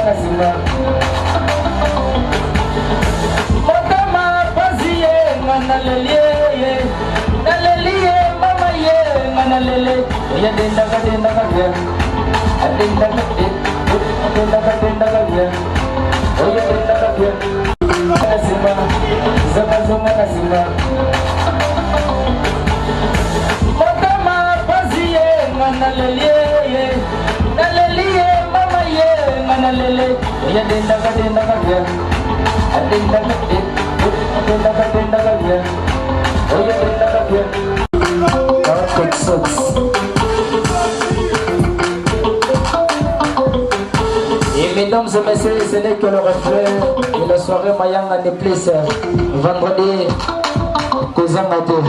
nasima Motama paziye manalelie Nalelie mama ye manalele Ya denda ka ya Adenda ka ya Oya denda ka ya Nasima Zama zama nasima Motama paziye manalelie Nalelie mama ye manalele Ya denda ka ya Adenda ka ya Oya denda ka ya Et mesdames et messieurs, ce n'est que le reflet de la soirée Mayanga de plus vendredi cousin matin.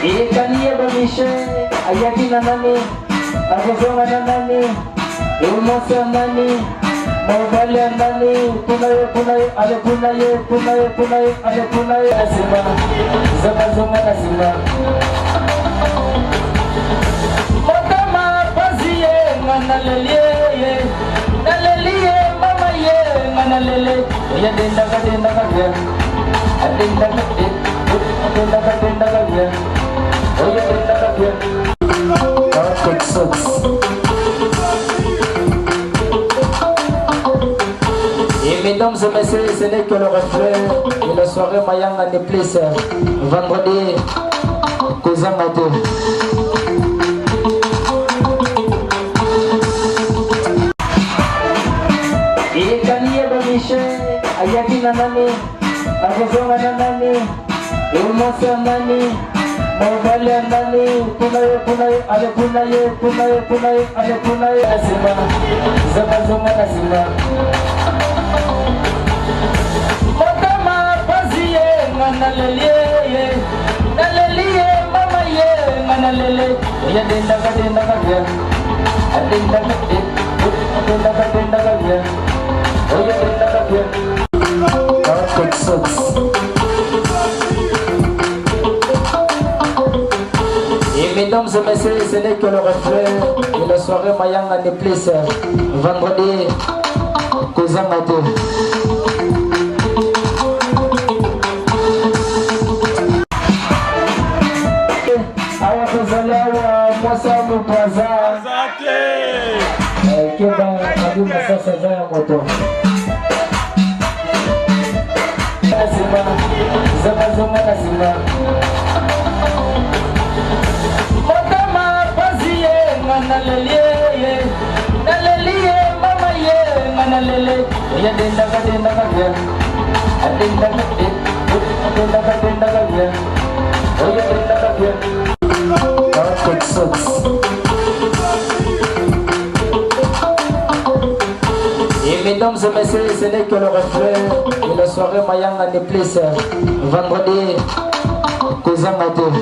Et Kanye Babiche, Ayaki Nanani, Agazonga Nanani, Ilmosa Nani, Mobile Nani, Punaye, Ale Punaye, Asima, Zamazonga Asima. Motama paziye manalelie, nalelie mama ye manalele. Ya denda ka ya, adenda ka ya. Oya denda ka ya. Et mesdames et messieurs, ce n'est que le reflet de la soirée Mayanga de plus vendredi cousin matin. Et Kanye Babiche, Ayaki Nanani, Agazonga Nanani, Ilmosa Nani, Mobile Nani, Punaye, Ale Punaye, Asima, Zamazonga Asima. Motama paziye manalelie, nalelie mama ye manalele. Ya denda ka ya, adenda ka ya. Oya denda ka ya. Et mesdames et messieurs, ce n'est que le reflet de la soirée Mayanga de plus vendredi cousin matin. Mosamu Plaza Kiba Abima sasa zaya moto Nasima Zama nasima Motama paziye manalelie Nalelie mama ye manalele Ya denda ka ya Adenda ka ya Oya denda ka ya. Et mesdames et messieurs, ce n'est que le reflet de la soirée Mayanga de plus vendredi cousin matin.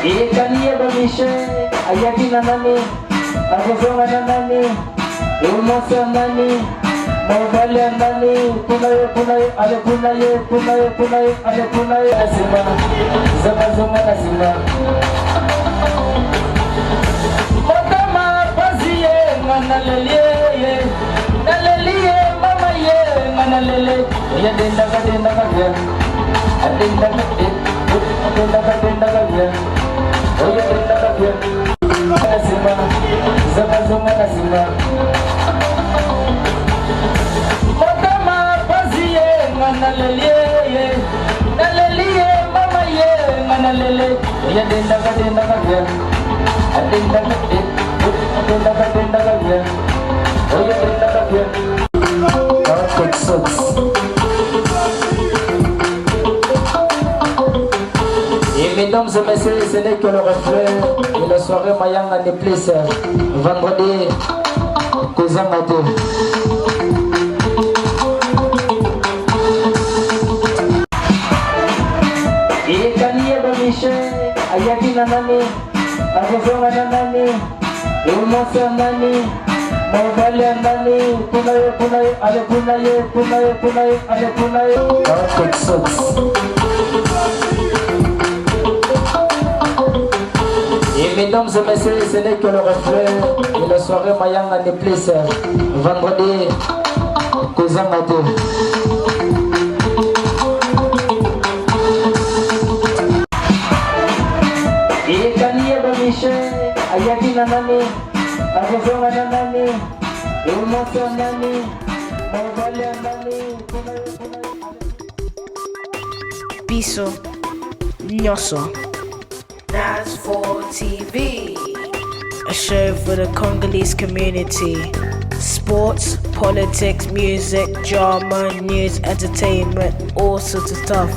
Et Kanye Babiche, Ayaki Nanani, Agazonga Nanani, Ilmosa Nani, Mobile Nani, Punaye, Ale Punaye, Asima, Zamazonga Asima. Motama paziye manalelie, nalelie mama ye manalele. Ya denda ka ya, adenda ka ya. Oya denda ka ya. Asima, Zamazonga Asima. Motama paziye manalelie, nalelie mama ye manalele. Ya denda ka ya, adenda ka ya. Oya denda ka ya. Et mesdames et messieurs, ce n'est que le reflet de la soirée Mayanga de plus vendredi cousin matin. Et Kanye Babiche, Ayaki Nanani, Agazonga Nanani, Ilmosa Nani, mobali ya nani punaye ale punaye ale punaye Et mesdames et messieurs, ce n'est que le reflet de la soirée Mayanga Niplis, vendredi, cousin Maté. Et Kanye Bamiché, Ayaki Nanani, Arizona Nanani, et Monte Nani, Mobali Nani, Biso, Nyoso. Nas 4 TV, a show for the Congolese community. Sports, politics, music, drama, news, entertainment, all sorts of stuff.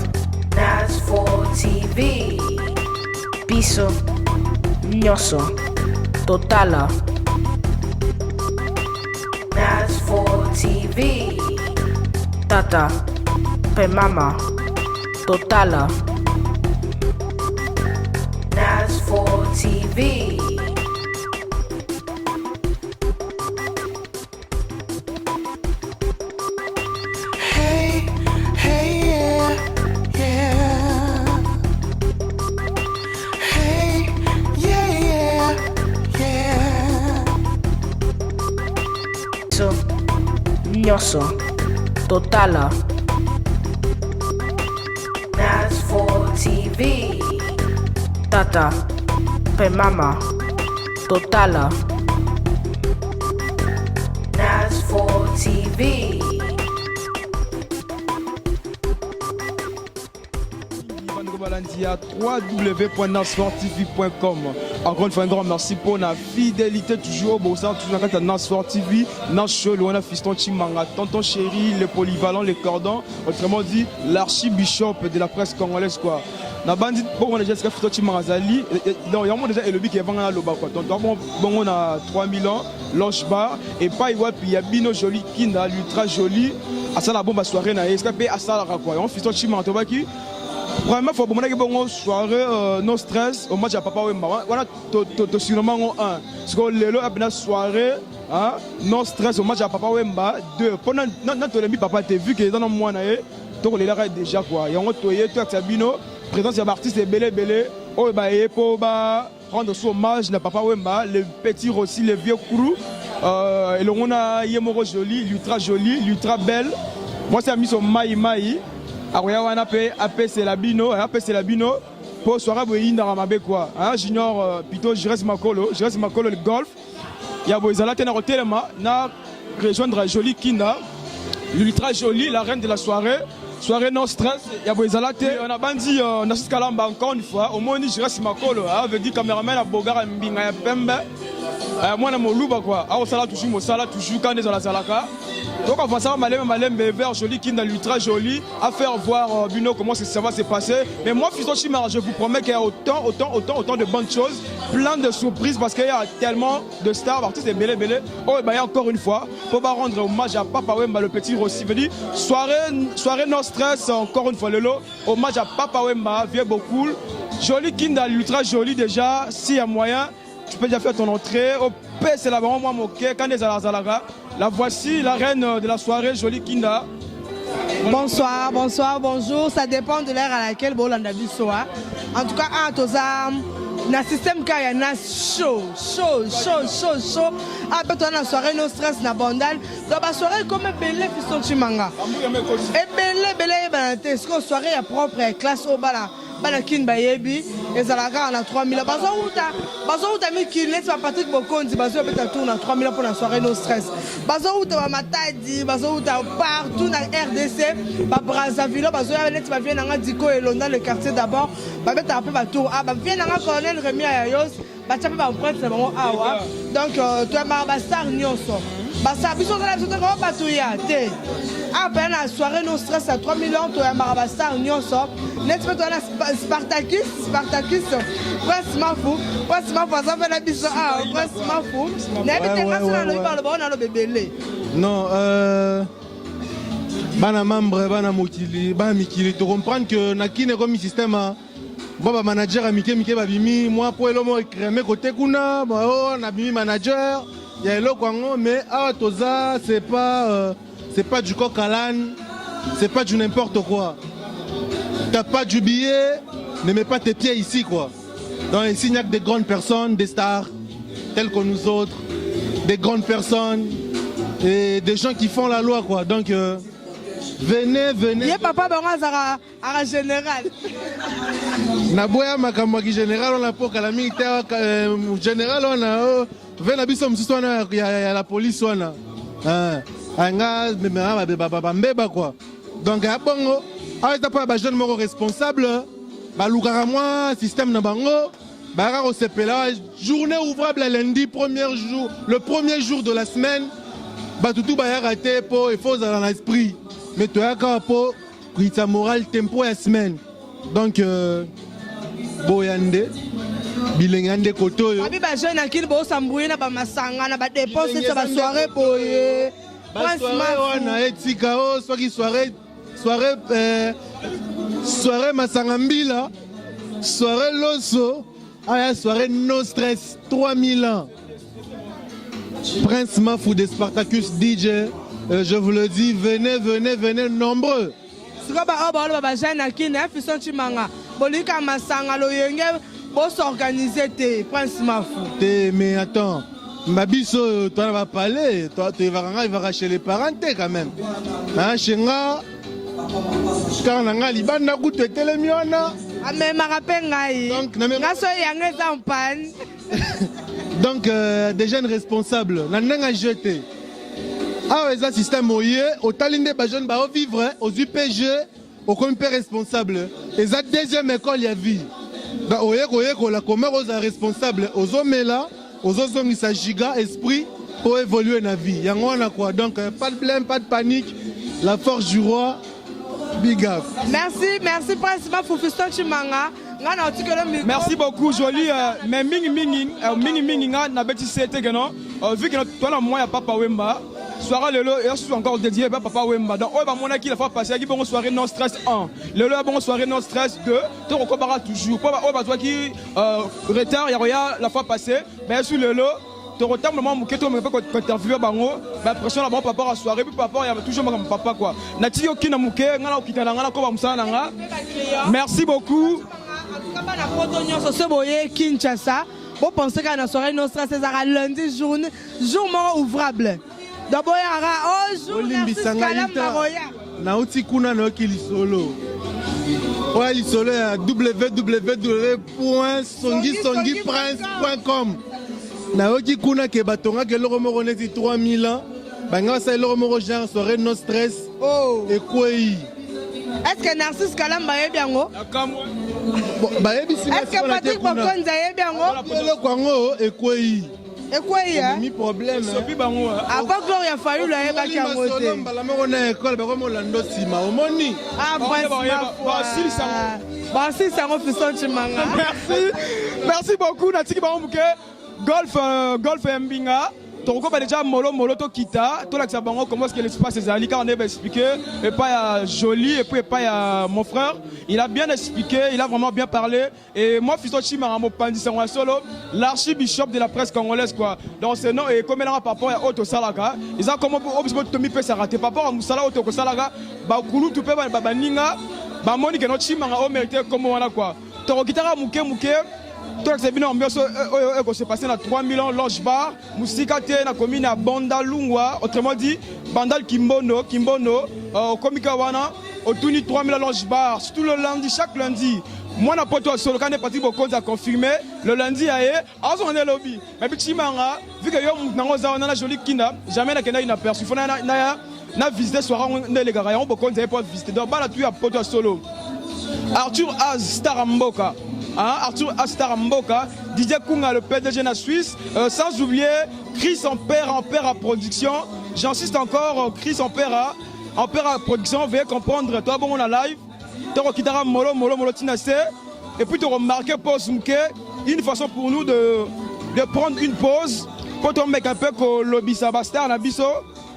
Nas 4 TV. Biso, Nyoso, Totala. Nas 4 TV. Tata, Pemama, Totala. Nas 4 TV. Hey, hey, yeah, yeah. Hey, yeah, yeah, yeah. So, Nyoso, Totala. Nas 4 TV. Tata, Pemama, Totala. Nas 4 TV. à www.nasfortv.com. Encore une fois, un grand merci pour la fidélité toujours. Bon, ça, toujours à Nasfor TV, Nasho, Luana Fiston Chimanga, Tonton Chéri, les polyvalents, les cordons, autrement dit, l'archibishop de la presse congolaise, quoi. Na bandit pour on a déjà Fiston Chimangazali, donc il y a déjà Elobi qui est venu à l'Oba, quoi. Donc, on a 3000 ans, Loche Bar, et pas il y a Bino Joli Kinda, l'ultra joli, à ça la bombe à soirée, na escapé à ça la quoi. On Fiston Chimanga, qui premièrement, il faut que vous soirée no stress au match à Papa Wemba. Voilà, tu sûrement un. Parce que le soirée no stress au match à Papa Wemba. Deux, pendant que papa t'as vu que dans le mois, tu as déjà quoi. Il y a un toyer, tu as Sabino, présence des artistes belé. Oh, bah, pour rendre son hommage à Papa Wemba, les petits Rossi, les vieux Kourou. Et le on a Yemoro joli, l'ultra belle. Moi, c'est mis au Maï. C'est la bino pour soirée boyinda ramabe quoi junior plutôt Jires Makolo le golf il y a boyzala tena hotelema na rejoindre Joli Kinda l'ultra joli la reine de la soirée no stress il y a boyzala te on a bandi na Kalamba encore une fois au moins Jires Makolo veut dire caméraman à Bogara mbinga ya pembe moi na moluba quoi au sala toujours quand les ala salaka. Donc on va savoir Malem vers Joli Kinda l'ultra joli à faire voir Bino comment ça va se passer. Mais moi Fiston Chimanga, je vous promets qu'il y a autant de bonnes choses, plein de surprises parce qu'il y a tellement de stars, artistes et belé. Oh bah encore une fois, pour pas rendre hommage à Papa Wemba le petit Rossi, veut dire soirée no stress encore une fois le lot, hommage à Papa Wemba, vieux beaucoup. Joli Kinda l'ultra joli déjà, s'il y a moyen, tu peux déjà faire ton entrée. Au P c'est là vraiment moi moqué quand les Zalaga. La voici, la reine de la soirée, Joli Kinda. Bonsoir, bonjour. Ça dépend de l'heure à laquelle vous l'avez vu soir. En tout cas, à Tozam, dans le système qu'il y a chaud. Après, on a la soirée, no stress, na bandal. Donc, la soirée, comme Belé, Fiston Chimanga. Et Belé, est-ce que la soirée est propre, classe au bala? Banakin Bayebi, et Zalaga on a 3000. Bazouta Miki, laisse pas Patrick Bokonzi, Bazou peut tourner à 3000 pour la soirée no stress. Bazouta Matadi, Bazouta partout dans RDC, Brazzaville, Bazouta Net va venir dans Diko et Londres, le quartier d'abord, Babette a appelé Batour, vient dans colonel Rémi Ayos, Bachapa va prendre ce moment. Donc, tu as Marbassar Nyonso. Basa, biso za la biso ko batuya te. Après la soirée no stress à 3 millions to ya Marabastar nyonso. Net pe to na Spartacus, Prince Mafou ça fait la biso Prince Mafou. Net te ngasa na ba ba na lo bebele. Non bana membre bana mokili bana mikili to comprendre que na kine comme système bon manager amike ba bimi moi pour le mo crémer côté kuna bon na bimi manager il y a le Kwango, mais à Toza, c'est pas du coq à l'âne, c'est pas du n'importe quoi. T'as pas du billet, ne mets pas tes pieds ici, quoi. Donc ici, il n'y a que des grandes personnes, des stars, telles que nous autres, des grandes personnes et des gens qui font la loi, quoi. Donc, venez. Yé papa, à général. Naboya Makamwaki général, on a pour la militaire, général, on a. Venez biso msiswana ya la police, on a. Anga, mbeba, quoi. Donc, à Bongo, avec pas jeune moro responsable, Balouka moi, système na bango, Bara au CPLA, journée ouvrable lundi, le premier jour de la semaine, Batoutou Baya raté pour il faut dans l'esprit. Mais tu as qu'à pour sa morale tempo la semaine. Donc, Boyande, Bilengande Koto. Abi ba jeune akil bo sambouye na ba masanga na ba dépense ça ba soirée boye. Soirée on a etika o soirée Masangambila, soirée Loso, soirée No Stress, 3000 ans. Prince Mafou de Spartacus DJ, je vous le dis, venez nombreux. Prince Mafou. Mais attends, Mabiso, toi va parler, toi tu vas chez les parents quand même. Hein, chez moi, quand on a libanda goûté télémiona. Ah mais marapengai. Donc des jeunes responsables, n'a jeté. Ah ouais, ça système au talinde des jeunes va vivre aux UPG, au comité responsable. Et ça deuxième école y a vie. Donc au la commerce aux responsables, aux hommes là, aux autres hommes qui giga esprit pour évoluer dans la vie. Y a quoi. Donc pas de blême, pas de panique. La force du roi. Big up. Merci Prince Mafou Fiston Chimanga. Merci beaucoup, Jolie. Mais mingi na beti c'était que non. Vu que toi là moi y a Papa Wemba. Soirée le et je suis encore dédié à Papa Wemba. Donc on va mon qui la fois passée qui bon soirée non stress 1. Le bon soirée non stress 2. Tu recommenceras toujours. On va toi qui retard y a la fois passée. Mais sur le lot tu retard le moment que tu me fais interviewer bango. Bah pression là bon papa à soirée puis papa il y a toujours mon papa quoi. Nati yo kina muke ngala okitana ngala ko ba musana nga. Merci beaucoup. Kinshasa, vous pensez qu'à la soirée non stress c'est lundi jour ouvrable. D'abord il y aura jour merci Kalam Maroya. Nauti kuna no kili solo. Ouais li solo à www.songisongiprince.com. Naoki kuna ke batonga ke loro moro neti 3000 ans. Banga sa loro moro genre soirée non stress. Oh. Et quoi? Est-ce que Narcisse Kalam baye bien go? Est-ce que Patrick Bokonza ye bien go? Le Kwango et quoi? Et quoi hein? Mi problème. Avant Gloria Fayou la yeba ki angote. Bala moko na école ba ko molando sima omoni. Ah Voici ça Fiston Chimanga. Merci beaucoup Natiki Bamuke. Golf Mbinga. Donc on va déjà molo to kita to la bango comment est-ce que l'espace est ali car on a expliqué et pas à Jolie et puis pas à mon frère il a bien expliqué il a vraiment bien parlé et moi Fiston Chimanga mo pandi c'est solo l'archibishop de la presse congolaise quoi donc c'est non et comme là par rapport à Otto Salaka ils ont comment obispo Tommy peut s'arrêter par rapport à Musala Otto Salaka ba kulu tu peux ba ninga ba moni que notre Chimanga au mérité comme voilà quoi to kitara muke tout c'est bien ambiance que s'est passé dans 3000 ans loge bar musika te na commune à Bandalungwa autrement dit Bandal Kimbono au komika wana au tuni 3000 ans loge bar surtout le lundi chaque lundi moi na poto solo quand est parti beaucoup à confirmer le lundi aé on est lobby mais petit manga vu que yo nango za na jolie kinda jamais na kenda ina perçu fona na visiter soirée les gars on beaucoup pas visiter donc bala tu à poto solo Arthur Az Staramboka. Arthur Astaramboka, Didier Kunga, le PDG de la Suisse, sans oublier Chris Ampère à production. J'insiste encore, Chris Ampère à production, veuillez comprendre, toi bon on a live, tu as molo tinase, et puis tu as remarqué pause une façon pour nous de prendre une pause, pour te mettre un peu que lobby Sabastar, Nabiso,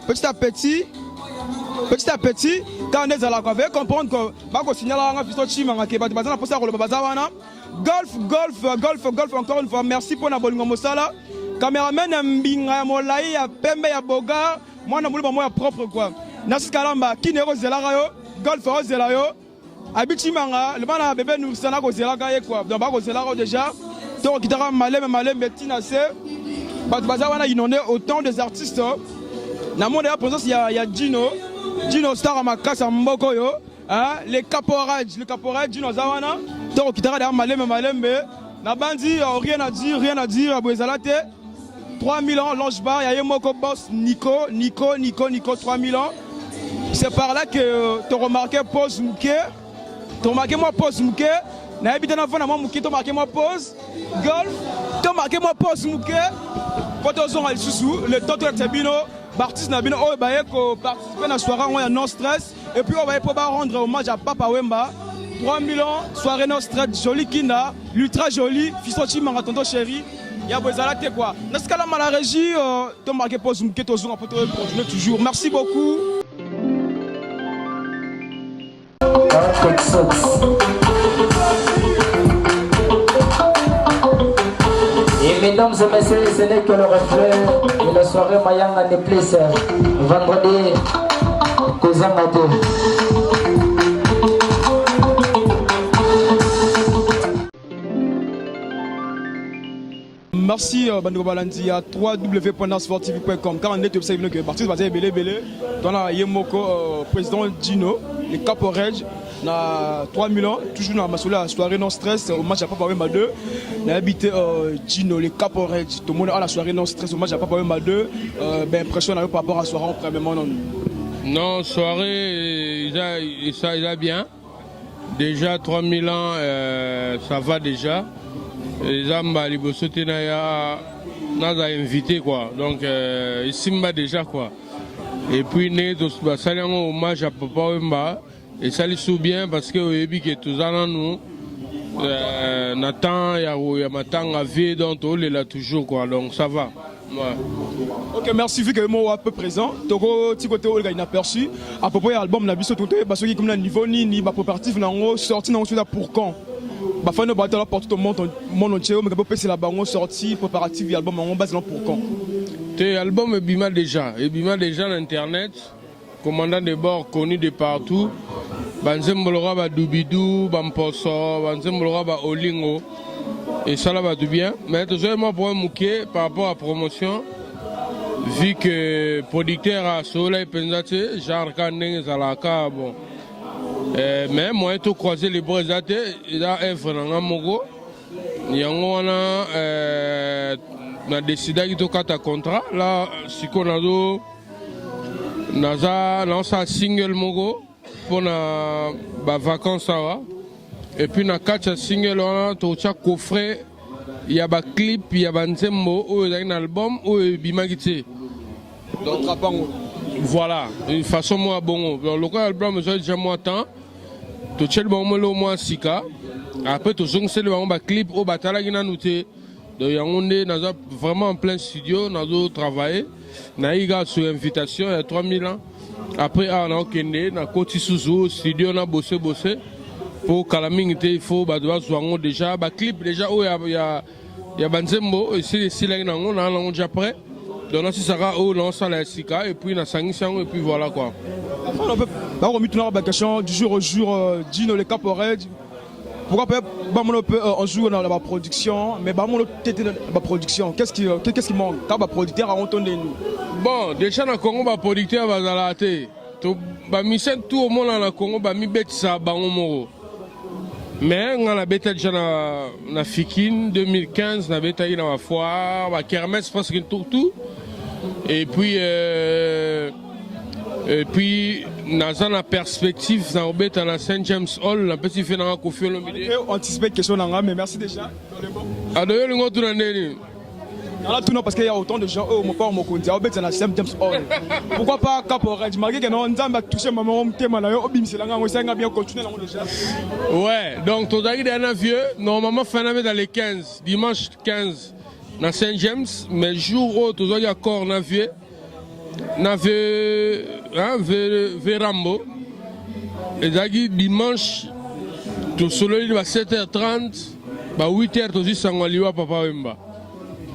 petit à petit, quand on est à la vous veuillez comprendre que va signaler à Fiston Chimanga qui va passer à Golf, encore une fois, merci pour la bonne mosala. Caméraman ya mbinga ya molai ya pembe ya boga mwana muluba moya propre quoi. Nasi Kalamba kine ko zelaka yo, golf ko zela yo. Abiti manga le bana bébé Noursana ko zelaka ye quoi. Donc ba ko zelaka déjà. To kitaka malem tina se. Baza wana inondé autant des artistes. Na monde ya présence il y a Gino Star makasa mboko yo. Hein, les caporage Gino Zawana. To kitaka da malem na bandi rien à dire Bouezalate 3000 ans Longe Bar ya Yemoko boss Nico 3000 ans. C'est par là que tu remarqué pause Mouké. Tu remarqué moi pause Mouké. Na habité na fona moi Mouké tu marqué moi pause golf. Tu marqué moi pause Mouké. Photos al sous le temps de Tabino, artiste na bino o baye ko participer na soirée on no stress et puis on va pour rendre hommage à Papa Wemba. 3000 ans, soirée no stress, joli kinda, l'ultra joli, Fissochi Maratonto chéri. Ya Bouezalate quoi. Dans ce cas-là, la régie, tu marqué pause Mouké Tozon pour continuer toujours. Merci beaucoup. Et mesdames et messieurs, ce n'est que le reflet de la soirée Mayanga Neplis, vendredi, Kozamate. Merci Bandego Balandi à www.nasportv.com. Car on est observé que parti de Belé, dans la Yemoko, président Gino, les Caporage, na 3000 ans, toujours dans la soirée non stress, au match à Papa Wemba 2. On a habité Gino, les Caporage, tout le monde à la soirée non stress, au match à Papa Wemba 2. Ben, impression par rapport à la soirée en premièrement. Non, soirée, il a bien. Déjà 3000 ans, ça va déjà. Les Amba, les Bossotenaya, nous avons invité quoi. Donc, ici, déjà quoi. Et puis, nous avons hommage à Papa Wemba. Et ça lui bien parce que tous nous, Nathan, il y a Matan à vie, donc on est là toujours quoi. Donc, ça va. Ouais. Ok, merci vu que moi un peu présent. Toko ti côté Olga inaperçu. À propos de l'album na biso tout parce que comme le niveau ni ba préparatif na ngo sorti na là pour quand. Ba fa no ba la porte tout le monde entier mais que c'est la bango sorti préparatif album en base là pour quand. Té album est bima déjà sur internet. Commandant de bord connu de partout. Banzembolora ba Doubidou, Bamposo, Banzembolora ba Olingo. Et ça là va tout bien. Mais toujours moi pour un mouquet par rapport à la promotion, vu que le producteur a Soleil Penzate, genre Kandeng Zalaka, bon. Mais moi j'ai tout croisé les bras il a œuvre dans un mogo. Il y a on a décidé de faire un contrat. Là, si on a lancé un single mogo pour les vacances. Et puis, on a 4 singles, on a un coffret, il y a un clip, il y a un tempo, il y a un album, il y a un bimagité. Donc, voilà, une façon moi bon. Le album, j'ai déjà moins de temps. Tu as le bon moins 6 cas. Après, tu as le clip, au batala qui n'a noté. Donc, on est vraiment en plein studio, on a travaillé. On a eu sur invitation, il y a 3000 ans. Après, on a Okende, on a Koti Suzu, studio, on a bossé. Pour Kalamingité, il faut déjà, clip déjà, où il y a Banzembo, ici, on a déjà prêt. Donc, si ça va, on a la Sika, et puis on a Sangisan, et puis voilà quoi. On a remis la question du jour au jour, Gino, les Caporage. Pourquoi on joue dans la production, mais on la production. Qu'est-ce qui manque? Quand le producteur a entendu nous. Bon, déjà dans le Congo, le producteur va à la télé. Tout le monde dans le Congo, il y a ça. Mais on a déjà dans Fikine 2015, on a déjà dans la foire, la kermesse presque tout. Et puis, dans la perspective, dans la Saint James Hall, on peut faire dans la Kofi Olomide. On anticipe la question, mais merci déjà. Parce qu'il y a autant de gens au Mopar Mokondi, au Saint James Hall. Pourquoi pas Caporage? Malgré que nous avons touché maman, bien continuer déjà. Ouais, donc tu as dit un vieux, normalement fin d'année dans les 15, dimanche 15, dans Saint James, mais jour où tu as encore un vieux. Rambo. Et donc dimanche, tu soleil à 7h30, 8h tu dis Sangwaliwa Papa Wemba.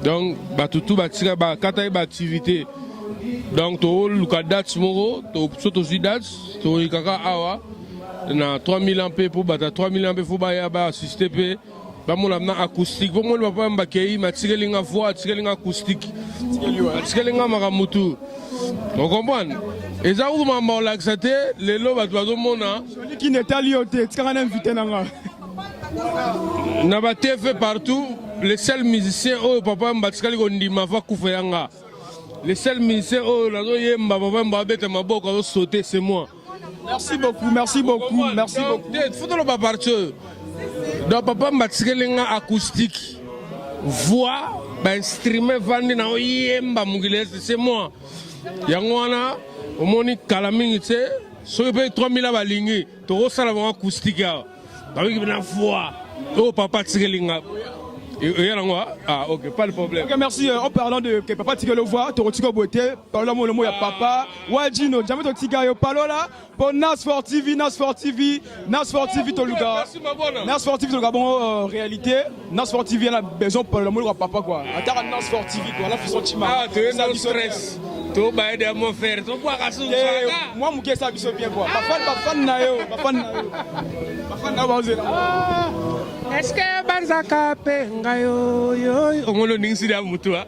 Donc batutu batika bakata ba activité. Donc to luka date moro to soto date to ikaka awa na 3000 ampé pour bata 3000 ampé faut ba ya ba assister pe ba mo na acoustique bo mo ba ba kei matikelinga voix atikelinga acoustique atikelinga makamutu. On comprend. Et ça vous m'a laxaté les lots ba to mona qui n'est alioté tu kan invité nanga na ba fait partout les seuls musiciens oh papa mbatikali ko ndima va kufa yanga. Les seuls musiciens oh la zo yemba papa mbabete maboko zo sauter c'est moi. Merci beaucoup, merci beaucoup, merci beaucoup. Faut le pas partir. Donc papa mbatikelinga acoustique voix ba instrument vandi na yemba mungile c'est moi. Yangwana omoni kalamingi te so pe 3000 balingi to sala ba acoustique ya. Avec une voix oh papa tikelinga. Ah ok, pas de problème. Ok, merci. En parlant de que papa tika le voix, tu retires beauté. Parlons le mot ya papa. Wajino, jamais tu tika yo parlo là. Pour Nas Sport TV, Nas Sport TV, Nas Sport TV to luga. Nas Sport TV to luga bon réalité. Nas Sport TV a besoin pour le mot ya papa quoi. Attends Nas Sport TV quoi. Là faut sortir ah, tu es dans le stress. Tu vas aider mon frère. Tu vas casser ça. Moi mouké ça biso bien quoi. Pas fan na yo, pas fan na yo. Pas fan na baoze. Est-ce que banzaka penga yo yo omolo ningsi da mutu ah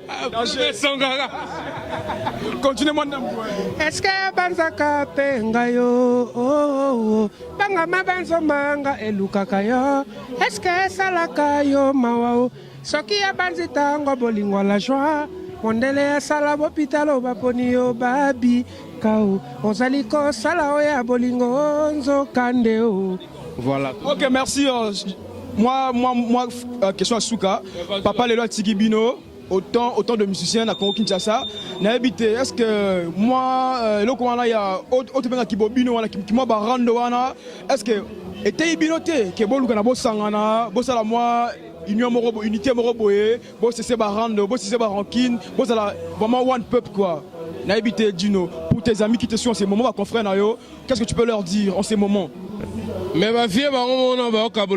songa continue mon nom. Est-ce que banzaka penga yo oh banga mabanzo manga elukaka yo est-ce que salaka yo mawao soki ya banzita ngo bolingo la joie mondele ya sala bopitalo baponi yo babi kao ozali ko sala oya bolingo nzo kandeo. Voilà. Ok, merci. Moi, question à Souka. Papa Lelo Tigibino, autant de musiciens à Congo Kinshasa. Est-ce que moi, il y a autre personne qui bobino qui m'a rando wana. Est-ce que était binoté que bon lukana bosangana, bosala moi union morobo unité moroboé, bos c'est barando, bos c'est barankin, bos la vraiment one peuple quoi. Naibité Dino, pour tes amis qui te sont en ces moments, ma confrère Nayo, qu'est-ce que tu peux leur dire en ces moments? Mais ma fille, on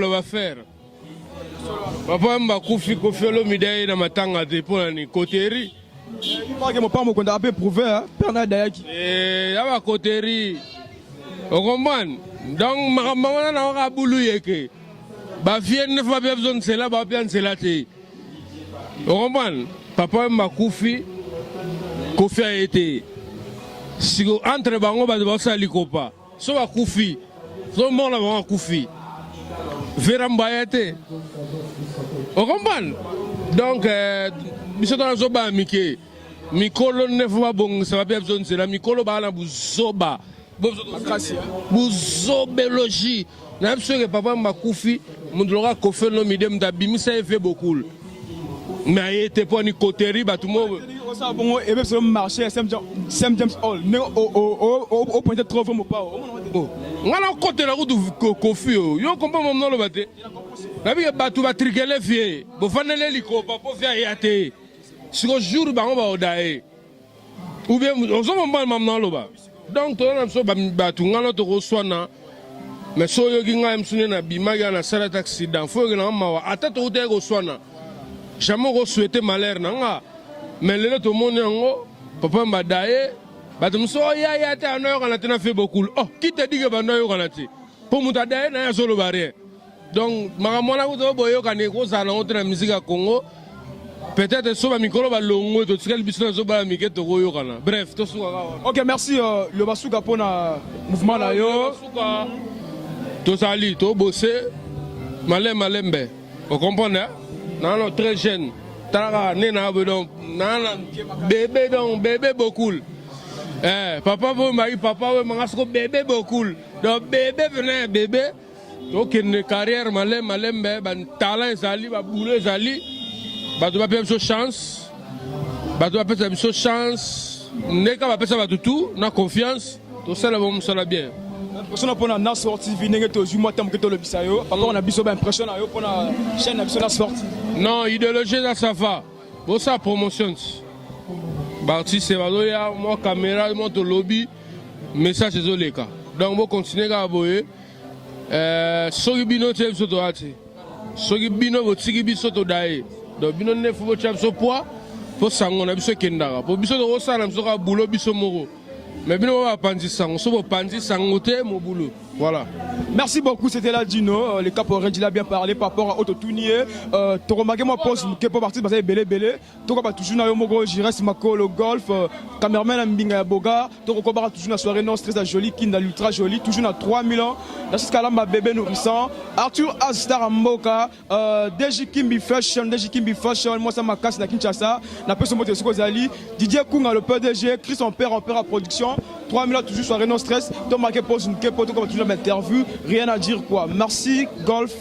va faire. Papa m'a koufi le midai na matanga de pour ni koteri. Pas que mon père me connaît un peu prouvé hein, Bernard Dayaki. Ya koteri. On comprend. Donc maman na ka bulu yeke. Ba fille ne fa pas besoin de cela, ba bien cela te. On comprend. Papa m'a koufi a été. Si entre bango ba de ça likopa. So ba koufi. So mon la ba koufi. Verambayate. On comprend. Donc, Bissoto Zoba Mike, Mikolo ne faut pas bon, ça va bien besoin de cela. Mikolo Bana Bouzoba. Bouzobelogie. Même si papa m'a koufi, mon droit qu'on fait le midem d'abimi, ça fait beaucoup. Mais il était pas ni coterie, bah tout le monde. Ça bon, et même sur le marché, Sam James Hall, au point de trouver mon pas. On a côté la route de Kofi, on comprend mon nom le bâté. La vie est battue, va triquer les filles. Vous faites l'hélico, papa, faire yaté. Si on joue, on va au daé. Ou bien, on s'en va maintenant le bas. Donc, on a un peu battu, on a notre reçoit. Mais si on a un peu de bimaga, on a un accident. Il faut que on a attends, on a reçoit. Jamais souhaité malheur. Mais le tout le monde, papa m'a daé. Bah, tu me dis, on a fait beaucoup. Oh, qui t'a dit que on a fait? Pour me daé, on a solo barrière. Donc, maman a dit la musique à Congo. Peut-être que ça va micro va longo, tout ce qu'elle business va micro to go yokana. Bref, tout ça. Ok, merci. Le Basuka pour le mouvement là yo. Tout ça ali, tout bosser. Malembe. Vous comprenez? Non, très jeune. Tara nena donc bébé beaucoup. Papa veut mari, papa veut mangasko bébé beaucoup. Donc bébé venait bébé. Donc une carrière malembe, ban talent zali, ba boulot zali. Ba tu vas faire chance. Ba tu vas faire chance. Neka va faire ça tout, na confiance. Tout ça là bon ça là bien. Parce qu'on a pour la Nas Sport TV, n'engagez-vous moi tant que tout le bisayo. Par contre on a biso ba impression na yo pour la chaîne Nas Sport TV. Non, idéologie là ça va. Bon ça promotion. Barti c'est va moi caméra, moi to lobby, message c'est les cas. Donc on continue à aboyer. Sogi bino te biso to ati. Sogi bino bo tigi biso to dae. donc bino ne faut pas so poids pour sango na biso kendaka pour biso de ça na biso ka boulot biso moko mais bino va pandi sango so bo pandi sango te mo boulot voilà. Merci beaucoup, c'était là Dino. Le cap Orange, il a bien parlé par rapport à Autotunier. Tu remarques, moi, pose qui peut partir parce que belé belé. Tu vois, toujours dans le mogo, je reste Mako, le golf, cameraman Mbinga Boga. Tu vois, toujours dans la soirée non stress à Jolie, Kinda l'ultra jolie, toujours dans 3000 ans. Dans ce cas-là, ma bébé nourrissant. Arthur Astar Mboka, DJ Kimbi Fashion, moi, ça m'a cassé dans Kinshasa. La personne monte sur Kozali. Didier Kunga, le PDG, Chris en père à production. 3000 ans, toujours soirée non stress. Tu remarques, pose une kepo, tu vois, toujours l'interview. Rien à dire quoi. Merci Golf.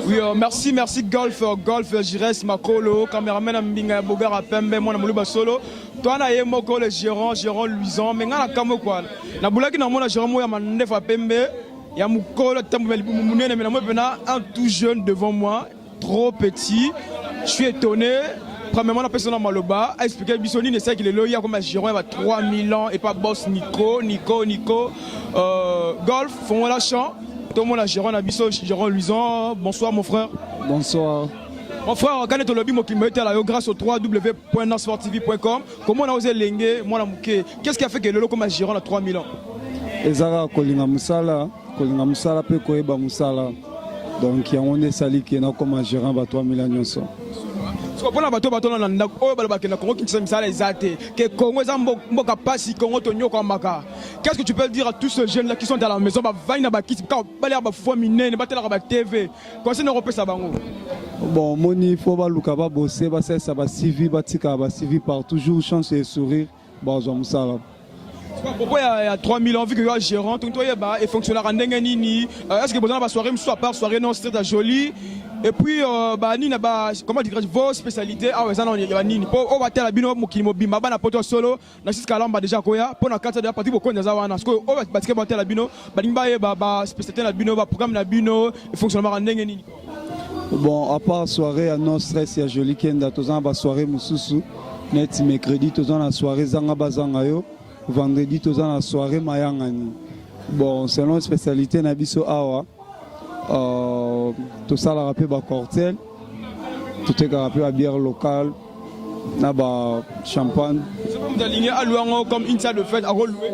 Oui, merci Golf, Jires, Makolo, caméraman Mbinga Bogar à Pembe, moi Namoluba Solo. Toi na ye moko le gérant Luisan, mais ngana kamo quoi. Na boulaki na mona gérant moya mandefa Pembe, ya mukolo tambumeli munene mais na moi un tout jeune devant moi, trop petit. Je suis étonné. Premièrement, la personne à Maloba a expliqué que Bissoni ne sait qu'il est loyal comme un gérant, il va 3000 ans et pas boss Nico. Golf, font la chant. Tout le monde a gérant à Bissoni, gérant Luisan. Bonsoir mon frère. Bonsoir. Mon frère, quand tu as lobby, qui m'a été là grâce au www.nasporttv.com. Comment on a osé lenguer, moi la mouké. Qu'est-ce qui a fait que le loco comme un gérant à 3000 ans? Ezara Kolinga Moussala peut Koeba Moussala. Donc il y a un sali qui est comme un gérant à 3000 ans. Tu comprends, bateau na ndako oyo balobaki na Congo Kinshasa misala ezate que Congo eza mboka pasi Congo tonyo kwa maka. Qu'est-ce que tu peux dire à tous ces jeunes là qui sont dans la maison ba vaina ba kiti ka baler ba fo minene ba tela ba TV conseil européen ça bango? Bon moni faut ba luka ba bosser ba ça ba civi ba tika ba civi par toujours chance et sourire ba zo musala. Pourquoi il y a 3000 ans vu que tu es gérant, tu es fonctionnaire en Ndengenini, est-ce que vous avez une soirée, soit par soirée non stress à Jolie? Et puis, comment dire, vos spécialités, ah ouais, ça non, il y a Nini. Pour on va faire la bino, mokimo bima, bana poto solo, na six kalamba déjà koya, pour na carte de la partie beaucoup des awana, parce que on va basket bater la bino, banimba et spécialité la bino, programme la bino, et fonctionnement en Ndengenini. Bon, à part soirée à non stress à Jolie, qui est dans soirée Moussousou, net mercredi, tous la soirée Zanga Bazangayo. Vendredi, tous la soirée Mayangani. Bon, selon la spécialité, Nabiso Awa, tout ça, la rappel à cocktail, tout est rappelé à bière locale, naba champagne. Vous avez aligné à Louango comme une salle de fête à relouer?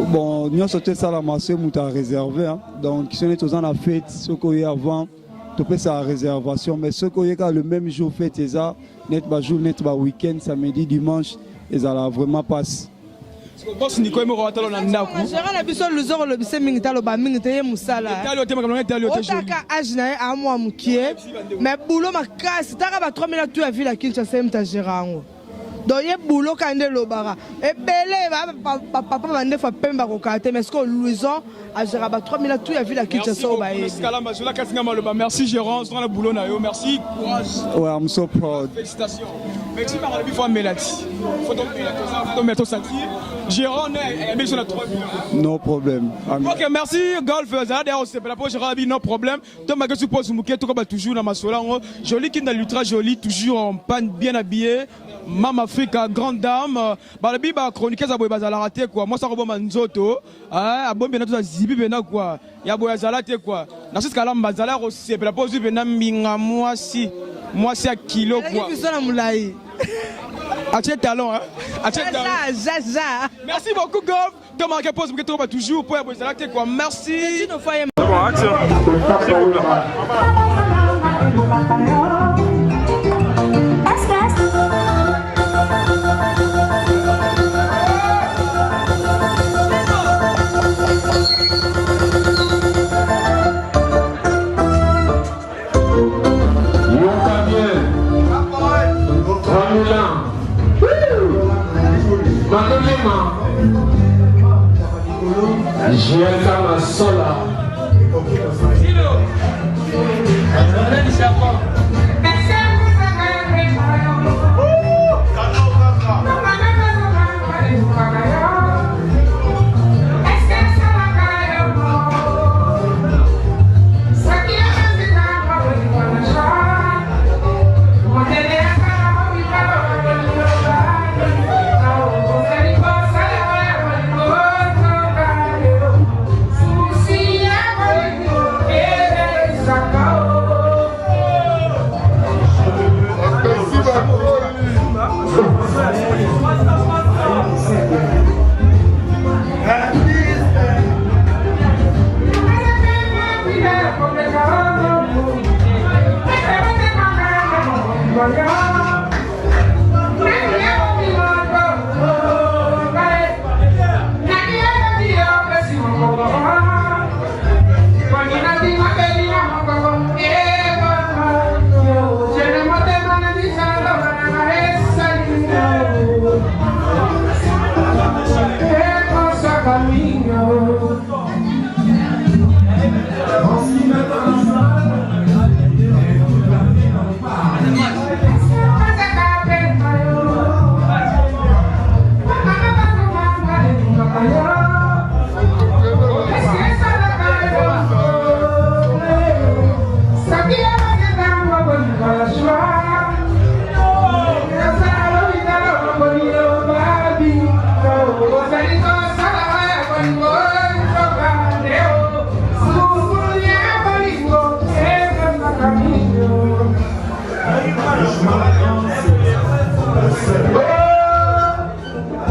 Bon, nous sommes ça la masse, nous avons réservé. Donc, si on est tous en la fête, ce qu'on y a avant, tu peux ça à réservation. Mais ce qu'on y a le même jour fête, c'est ça, net ba jour, net ba week-end, samedi, dimanche, et ça vraiment passe. Boss Nico mo ko talo na ndaku. Gérant na biso luzoro lo bise mingi talo ba mingi te musala. Talo te makalo talo te joli. Otaka ajna a moi mukie. Mais boulot makasi taka ba 3000 tu a vu la Kinshasa mta gérant. Donc ye boulot kande lo bara. Et belé papa bande fa pemba ko kate mais ce que Louison a géré ba 3000 tu a vu la Kinshasa au baye. Merci gérant, sur le boulot na yo, merci courage. Ouais, I'm so proud. Félicitations. Merci par la fois Melati. Faut mettre senti. Gérant est mis sur la 3000. No problème. OK, merci Golf Zada c'est la poche Rabi no problème. Toi ma que suppose mouké tout comme toujours dans ma solango. Joli qui dans l'ultra joli toujours en panne bien habillé. Mama Africa grande dame. Ba la biba chronique za boy bazala raté quoi. Moi ça roboma nzoto. Ah bon bien tout zibi bena quoi. Ya boy bazala té quoi. Na ce kala bazala c'est la pose bena minga moi si à kilo quoi. Atie talent hein. Atie talent. Merci beaucoup Golf. Thomas qui pose que toi toujours pour boy bazala té quoi. Merci. Bon action. Giancarlo Sola.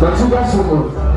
Batuga Soko.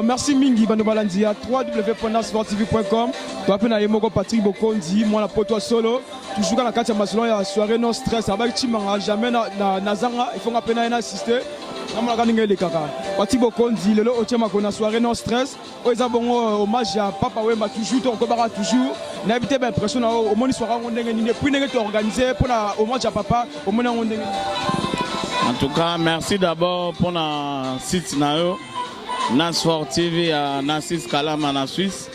Merci Mingi Banobalandia, www.nasportv.com. Tu as appelé Moko Patrick Bokondi, moi la poto solo. Toujours dans la carte de la soirée non stress. Avec Chimanga, jamais Nazanga, il faut appeler un assister. Patrick Bokondi, le Ochema Kona soirée non stress. Ils ont bon hommage à Papa Wemba, toujours, on combat toujours. N'habitez pas l'impression au moins soirée on est puis n'est organisé pour la hommage à Papa, au moins on est. En tout cas, merci d'abord pour la site Nao. Nasport TV à Nassis Kalama en Suisse.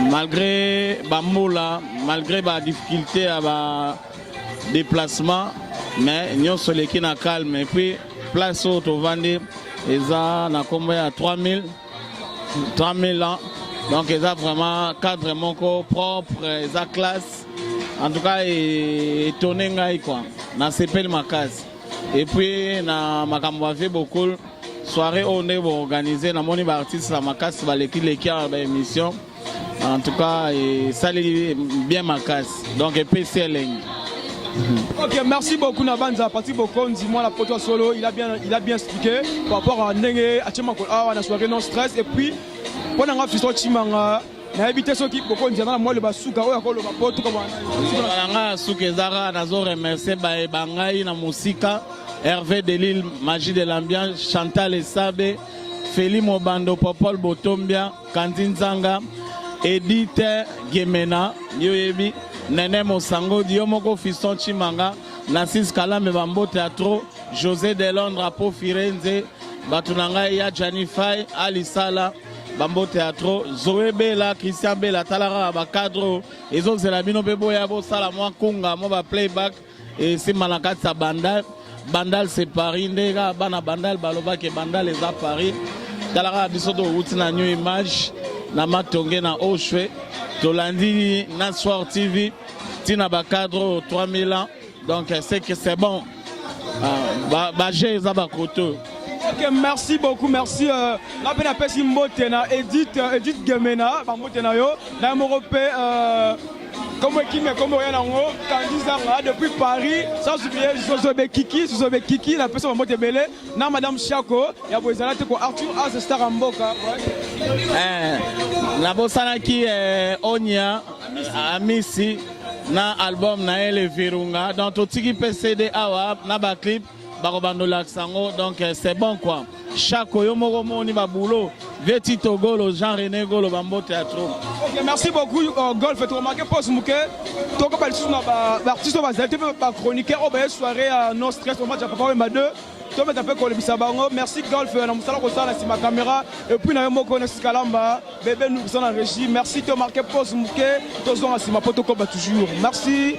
Malgré Bamoula, malgré la difficulté à déplacement, mais nous sommes les qui calme. Et puis, place au Vendée, ils ont combien à 3000 ans. Donc, ils ont vraiment cadre vraiment propre, ils ont classe. En tout cas, étonné quoi. Na CP ma case. Et puis, na makambo fait beaucoup. soirée on est organisé na moni ba artiste la makasi ba leki ba émission en tout cas et ça bien makasi donc et PCL. Ok, merci beaucoup Nabanza. Parti beaucoup, dis-moi la poto solo, il a bien expliqué par rapport à Nenge, à Tchema on a soirée non stress et puis pendant la fiston Chimanga, na évité ceux qui beaucoup disent moi le basuka ou encore le poto comme on a souke zara nazo remercier ba bangai na musika Hervé Delille, Magie de l'ambiance, Chantal Esabe, Feli Mobando, Popol Botombia, Kandin Zanga, Edith Gemena, Yoyebi, Nene Mosango, Diomoko Fiston Chimanga, Nassis Kalame Bambo Teatro, José Delon, Drapeau Firenze, Batunanga Ya Janifai, Ali Sala, Bambo Teatro, Zoé Bela, Christian Bela, Talara, Bakadro, et autres Zelabino Bebo Yabo Sala, moi Kunga, moi playback, et c'est Malakat sa Bandal. Bandal c'est Paris, Ndega, Bana Bandal, Baloba qui Bandal les a Paris. Talara Bisoto Routina New Image, Nama Tongue na Oshwe, Tolandi Nassoir TV, Tina Bakadro 3000 ans. Donc c'est que c'est bon. Bagé Zabakoto. Ok, merci beaucoup, merci. La peine à Pessi Mbotena, Edith Gemena, Bambotena yo, dans Europé. Comme rien en haut, quand depuis Paris, sans oublier Kiki, la personne va belé, na Madame Chako, il y a besoin de Arthur As Star Amboka. La bossana qui est Onia, Amisi, na album na elle Virunga, dans tout ce qui peut céder à na ba clip, Barobando Laksango, donc c'est bon quoi. Chako Yomoro Moni Baboulot, Veti Togolo, Jean-René Golo, Bambo Teatro. Ok, merci beaucoup, Golf. Tu remarques Post Mouké, tu as parlé sur l'artiste, tu as chroniqué, soirée à No Stress, au match à Papa Wemba 2. Tu as fait quoi le Bissabango. Merci Golf, on a montré ma caméra. Et puis, on a montré Kalamba, bébé nous sommes en régie. Merci, tu as marqué Post Mouké, tu as marqué ma pote toujours. Merci.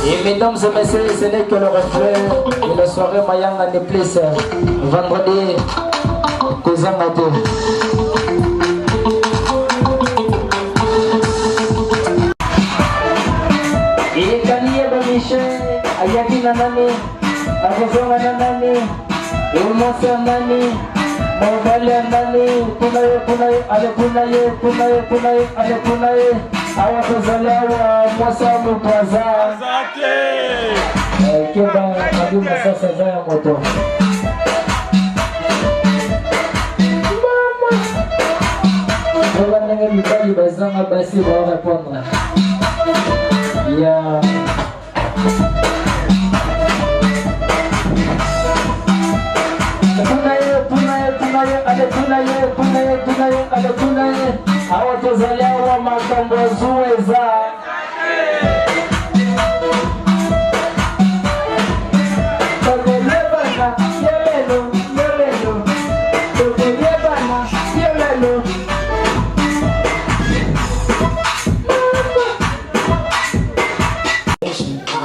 Et mesdames et messieurs, ce n'est que le reflet de la soirée Mayanga Neplis, vendredi, Kozamato. Ayakina nani, Akosonga nani, Umosa nani, Mobile nani, Punaye, Awakozalawa, Mosa Mupaza. Keba, Maduma sasa zaya moto. Mama, nenge mikali bazanga basi va répondre. Yeah. Punaye, awatozaliwa makambo zuweza.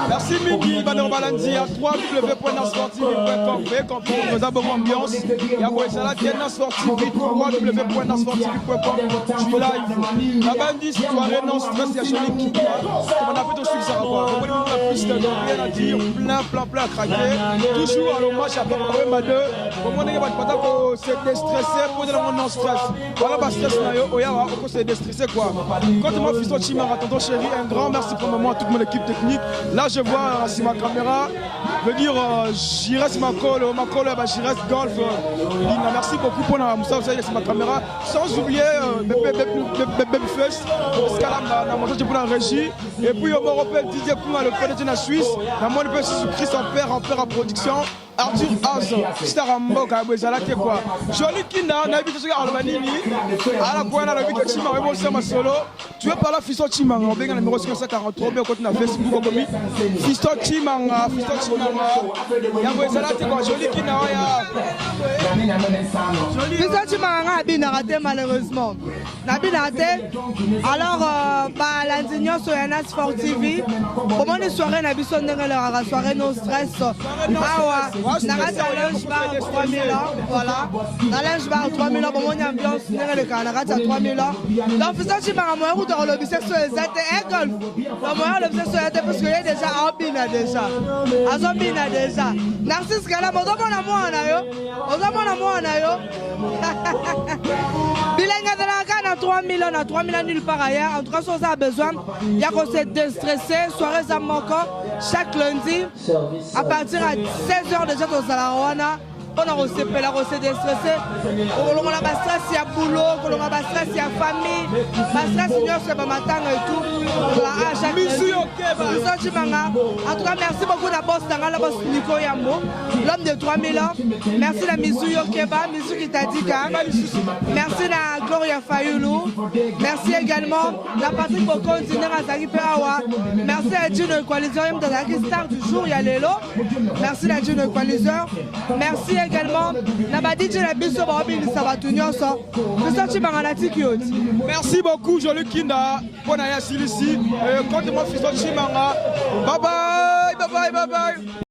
Merci Miki, Badon Balanzi, à www.nasportv.com. Vous avez beaucoup d'ambiance. Il y a Boisala qui est Nasportv, www.nasportv.com. Je suis live. La bandit, soirée non stress, il y a Jolie qui on a fait aussi ça. On a la piste, rien à dire, plein à craquer. Toujours à l'hommage à Papa Wemba 2. Comment on est pas c'est déstressé, poser le monde non stress. Voilà, bah stress, on s'est déstressé quoi. Quand tu m'as fait son chimara, tonton chéri, un grand merci pour le moment à toute mon équipe technique. Là, je vois si ma caméra veut dire j'irai sur ma colle, Giresse Golf. Merci beaucoup pour Moussa Osaï sur ma caméra. Sans oublier Babyface, Scalamba, je pour la régie. Et puis au Européen, Didier Kouma, le PDG de la Suisse. La moindre personne sur Christ en père en production. Arthur Az, Starambo, Kabezala, quoi. Joli Kinda, Nabi Tosuga Albanini, à la pointe à la vie que Chima, Remo Sama Solo. Tu veux parler Fiston Chimanga, on vient à numéro 543, bien quand on a Facebook, comme Fiston Chimanga, Yabezala, quoi. Joli Kinda, Fiston Chimanga a bien raté malheureusement. N'a bien raté. Alors, l'Indignon sur NAS Sport TV, comment les soirées n'a pas leur soirée non stress. Narata Lounge Bar 3000 ans, voilà. Dans Lounge Bar 3000 ans, bon, on y a ambiance, Narata 3000 ans. Donc, Fiston Chimanga, moi, on doit le bisexuel sur les athées et golf. Donc, moi, le bisexuel sur les athées parce qu'il y a déjà un bina déjà. Un zombina déjà. Narcisse Gala, on doit mon amour en ayo. On doit mon amour en ayo. Bilingue de la Gana, 3000 ans, 3000 ans nulle part ailleurs. En tout cas, si on a besoin, il y a qu'on s'est déstressé, soirée à Moko, chaque lundi, à partir à 16h déjà au Salawana. On a reçu la recette déstressé. On a stress, il y a boulot, on a stress, il y a famille. Stress, il y a matin et tout. À chaque lundi. En tout cas, merci beaucoup d'abord, la boss Nico Yambo, l'homme de 3000 ans. Merci la Misu Yokeba, Misu Kitadika. Merci la Gloria Fayoulou. Merci également la Patrick Boko, Diner Azaki Perawa. Merci à Dieu de Coalition, Star du jour, il y a Lélo. Merci à Dieu de Coalition. Merci également Nabadi Djelabiso Barobi Sabatunyo. Merci beaucoup, Joli Kinda, pour Naya Silisi. Compte-moi, Fiston Chimanga. Bye bye, bye bye, bye bye.